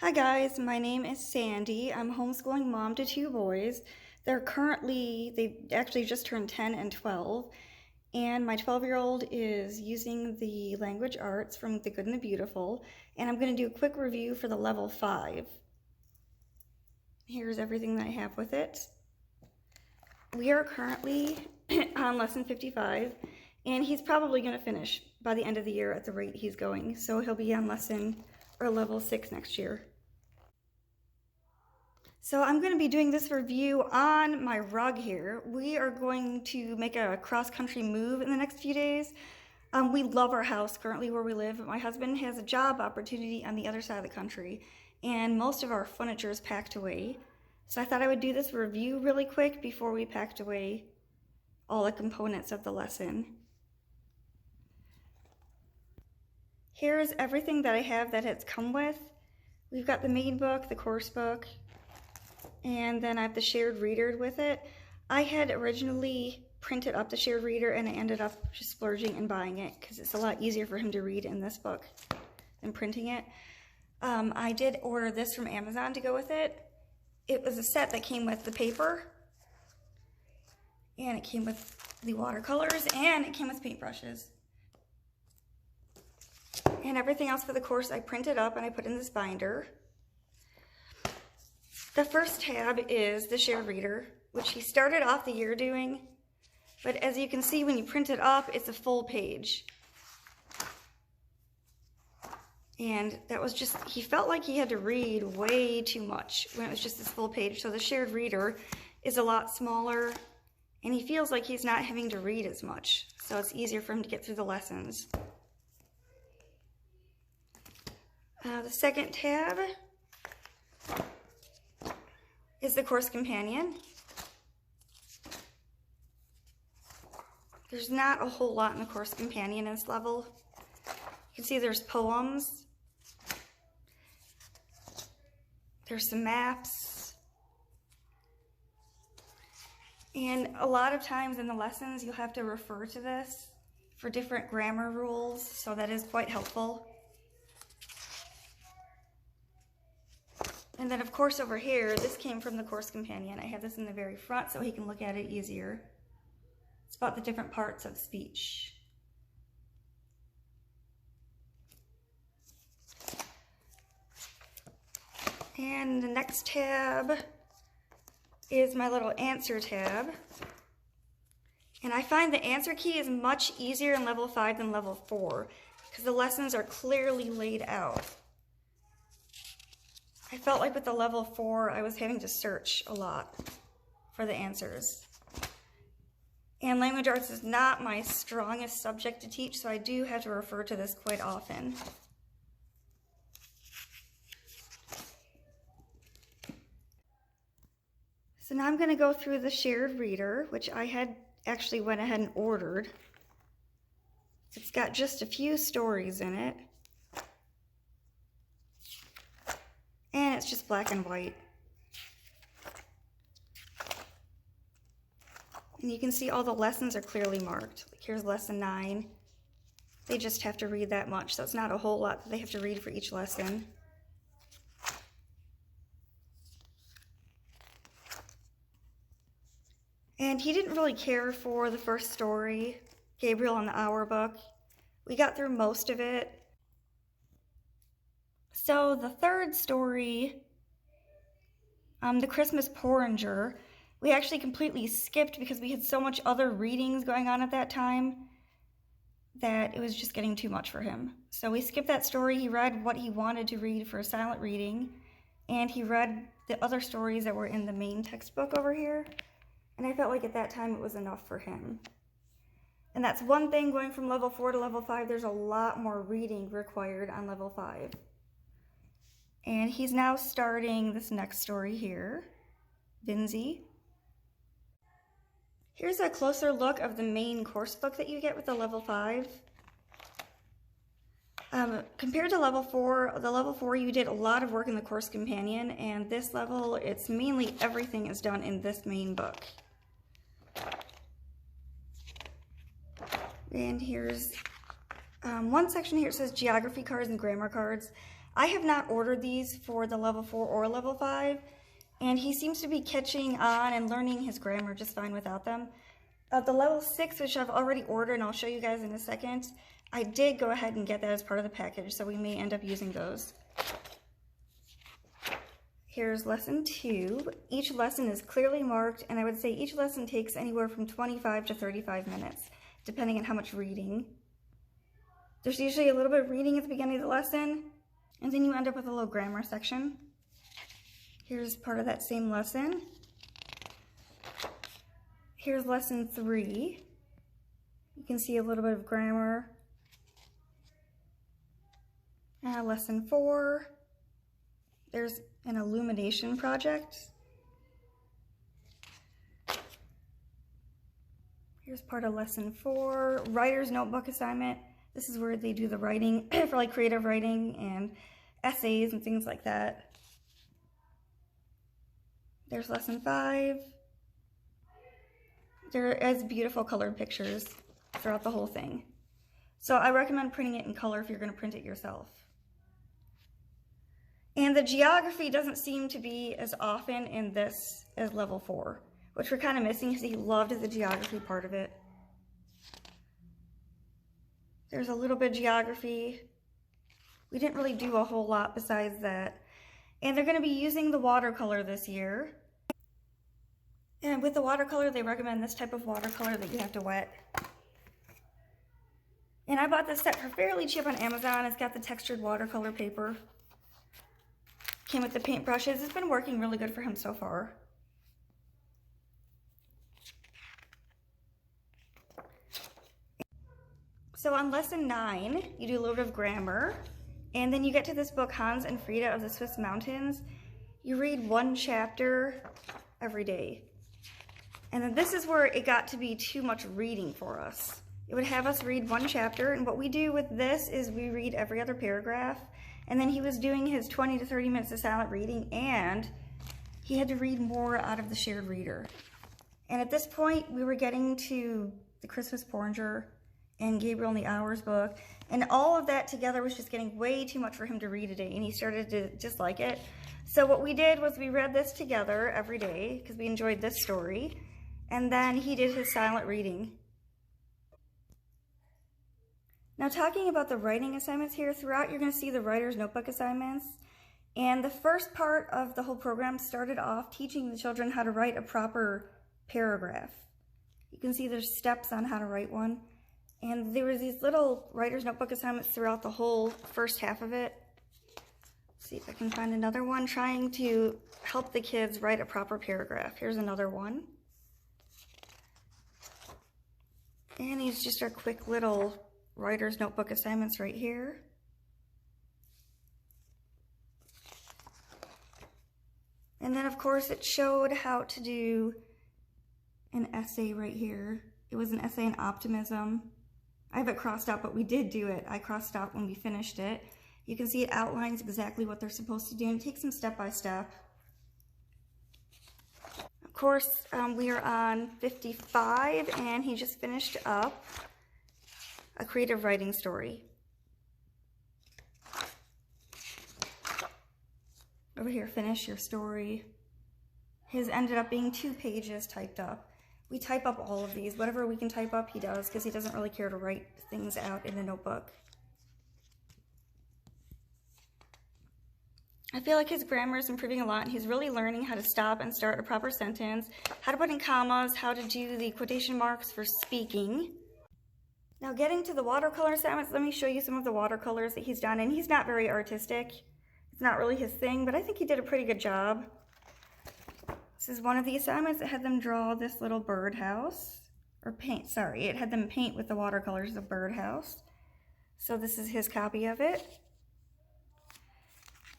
Hi guys, my name is Sandy. I'm homeschooling mom to two boys. They actually just turned 10 and 12. And my 12-year-old is using the language arts from The Good and the Beautiful. And I'm going to do a quick review for the level 5. Here's everything that I have with it. We are currently on lesson 55. And he's probably going to finish by the end of the year at the rate he's going. So he'll be on level 6 next year. So I'm going to be doing this review on my rug here. We are going to make a cross-country move in the next few days. We love our house currently where we live, but my husband has a job opportunity on the other side of the country, and most of our furniture is packed away. So I thought I would do this review really quick before we packed away all the components of the lesson. Here's everything that I have that it's come with. We've got the main book, the course book, and then I have the shared reader with it. I had originally printed up the shared reader and I ended up just splurging and buying it because it's a lot easier for him to read in this book than printing it. I did order this from Amazon to go with it. It was a set that came with the paper, and it came with the watercolors, and it came with paintbrushes. And everything else for the course I printed up and I put in this binder. The first tab is the shared reader, which he started off the year doing, but as you can see when you print it up, it's a full page. And that was just, he felt like he had to read way too much when it was just this full page. So the shared reader is a lot smaller, and he feels like he's not having to read as much. So it's easier for him to get through the lessons. The second tab is the course companion. There's not a whole lot in the course companion in this level. You can see there's poems. There's some maps. And a lot of times in the lessons you'll have to refer to this for different grammar rules, so that is quite helpful. And then of course over here, this came from the course companion. I have this in the very front so he can look at it easier. It's about the different parts of speech. And the next tab is my little answer tab. And I find the answer key is much easier in level 5 than level 4 because the lessons are clearly laid out. I felt like with the level 4, I was having to search a lot for the answers. And language arts is not my strongest subject to teach, so I do have to refer to this quite often. So now I'm going to go through the shared reader, which I had actually went ahead and ordered. It's got just a few stories in it. And it's just black and white. And you can see all the lessons are clearly marked. Like here's lesson 9. They just have to read that much, so it's not a whole lot that they have to read for each lesson. And he didn't really care for the first story, Gabriel and the Hour book. We got through most of it. So the third story, the Christmas Porringer, we actually completely skipped because we had so much other readings going on at that time that it was just getting too much for him. So we skipped that story. He read what he wanted to read for a silent reading, and he read the other stories that were in the main textbook over here. And I felt like at that time it was enough for him. And that's one thing, going from level 4 to level 5, there's a lot more reading required on level 5. And he's now starting this next story here, Vinzi. Here's a closer look of the main course book that you get with the level 5. Compared to level 4, the level 4 you did a lot of work in the course companion, and this level, it's mainly everything is done in this main book. And here's one section here, it says geography cards and grammar cards. I have not ordered these for the level 4 or level 5, and he seems to be catching on and learning his grammar just fine without them. The level 6, which I've already ordered and I'll show you guys in a second, I did go ahead and get that as part of the package, so we may end up using those. Here's lesson 2. Each lesson is clearly marked, and I would say each lesson takes anywhere from 25 to 35 minutes, depending on how much reading. There's usually a little bit of reading at the beginning of the lesson, and then you end up with a little grammar section. Here's part of that same lesson. Here's lesson 3. You can see a little bit of grammar. Lesson 4. There's an illumination project. Here's part of lesson 4. Writer's notebook assignment. This is where they do the writing for like creative writing and essays and things like that. There's lesson 5. There is beautiful colored pictures throughout the whole thing. So I recommend printing it in color if you're going to print it yourself. And the geography doesn't seem to be as often in this as level 4, which we're kind of missing because he loved the geography part of it. There's a little bit of geography. We didn't really do a whole lot besides that. And they're going to be using the watercolor this year. And with the watercolor, they recommend this type of watercolor that you have to wet. And I bought this set for fairly cheap on Amazon. It's got the textured watercolor paper. Came with the paint brushes. It's been working really good for him so far. So on lesson 9, you do a little bit of grammar, and then you get to this book, Hans and Frida of the Swiss Mountains. You read one chapter every day. And then this is where it got to be too much reading for us. It would have us read one chapter, and what we do with this is we read every other paragraph, and then he was doing his 20 to 30 minutes of silent reading, and he had to read more out of the shared reader. And at this point, we were getting to the Christmas Porringer and Gabriel in the Hours book, and all of that together was just getting way too much for him to read a day, and he started to dislike it. So what we did was we read this together every day because we enjoyed this story, and then he did his silent reading. Now, talking about the writing assignments here, throughout you're going to see the writer's notebook assignments, and the first part of the whole program started off teaching the children how to write a proper paragraph. You can see there's steps on how to write one. And there was these little writer's notebook assignments throughout the whole first half of it. Let's see if I can find another one, trying to help the kids write a proper paragraph. Here's another one. And these just are quick little writer's notebook assignments right here. And then of course it showed how to do an essay right here. It was an essay on optimism. I have it crossed out, but we did do it. I crossed out when we finished it. You can see it outlines exactly what they're supposed to do, and it takes them step by step. Of course, we are on 55, and he just finished up a creative writing story. Over here, finish your story. His ended up being 2 pages typed up. We type up all of these. Whatever we can type up, he does, because he doesn't really care to write things out in a notebook. I feel like his grammar is improving a lot. He's really learning how to stop and start a proper sentence, how to put in commas, how to do the quotation marks for speaking. Now getting to the watercolor assignments, let me show you some of the watercolors that he's done. And he's not very artistic. It's not really his thing, but I think he did a pretty good job. This is one of the assignments that had them draw this little birdhouse, or paint, sorry, it had them paint with the watercolors the birdhouse. So this is his copy of it.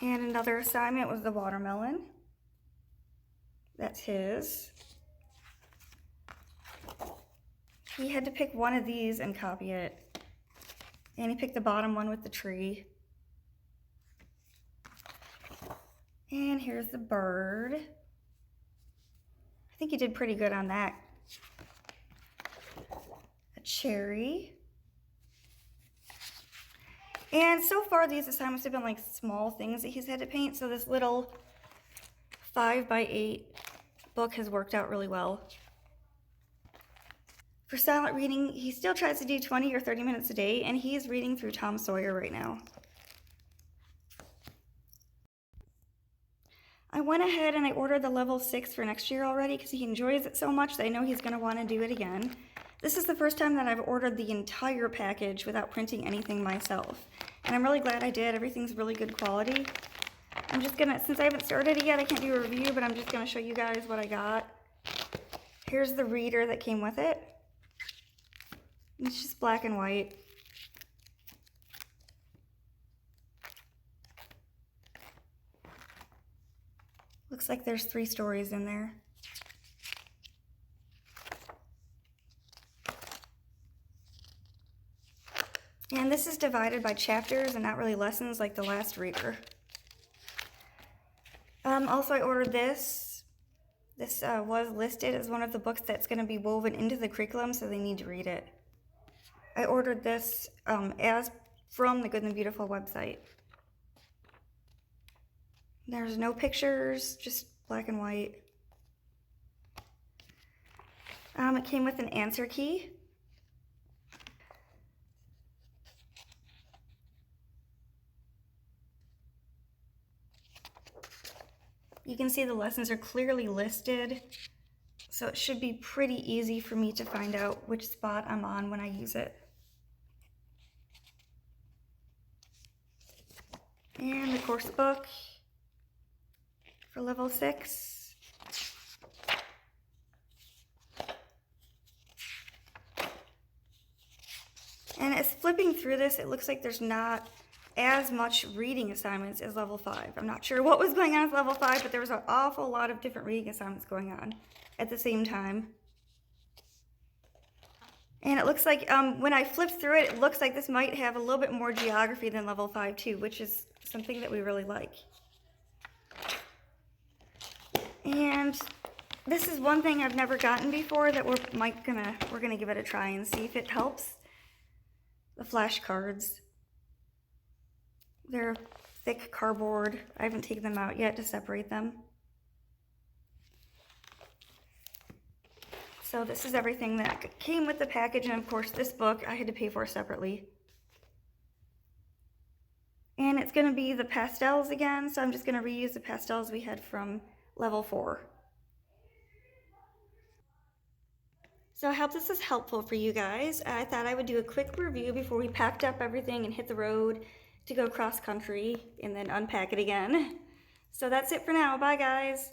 And another assignment was the watermelon. That's his. He had to pick one of these and copy it. And he picked the bottom one with the tree. And here's the bird. I think he did pretty good on that. A cherry. And so far these assignments have been like small things that he's had to paint, so this little 5x8 book has worked out really well. For silent reading, he still tries to do 20 or 30 minutes a day, and he's reading through Tom Sawyer right now. I went ahead and I ordered the level 6 for next year already because he enjoys it so much that I know he's going to want to do it again. This is the first time that I've ordered the entire package without printing anything myself. And I'm really glad I did. Everything's really good quality. I'm just gonna, since I haven't started it yet, I can't do a review, but I'm just gonna show you guys what I got. Here's the reader that came with it. It's just black and white. Looks like there's 3 stories in there. And this is divided by chapters and not really lessons like the last reader. Also, I ordered this. This was listed as one of the books that's going to be woven into the curriculum, so they need to read it. I ordered this as from the Good and Beautiful website. There's no pictures, just black and white. It came with an answer key. You can see the lessons are clearly listed, so it should be pretty easy for me to find out which spot I'm on when I use it. And the course book for level 6. And as flipping through this, it looks like there's not as much reading assignments as level 5. I'm not sure what was going on with level 5, but there was an awful lot of different reading assignments going on at the same time. And it looks like when I flipped through it, it looks like this might have a little bit more geography than level 5 too, which is something that we really like. And this is one thing I've never gotten before that we're gonna give it a try and see if it helps. The flashcards. They're thick cardboard. I haven't taken them out yet to separate them. So this is everything that came with the package, and of course this book I had to pay for separately. And it's going to be the pastels again, so I'm just going to reuse the pastels we had from level 4. So I hope this is helpful for you guys. I thought I would do a quick review before we packed up everything and hit the road to go cross country and then unpack it again. So that's it for now. Bye guys.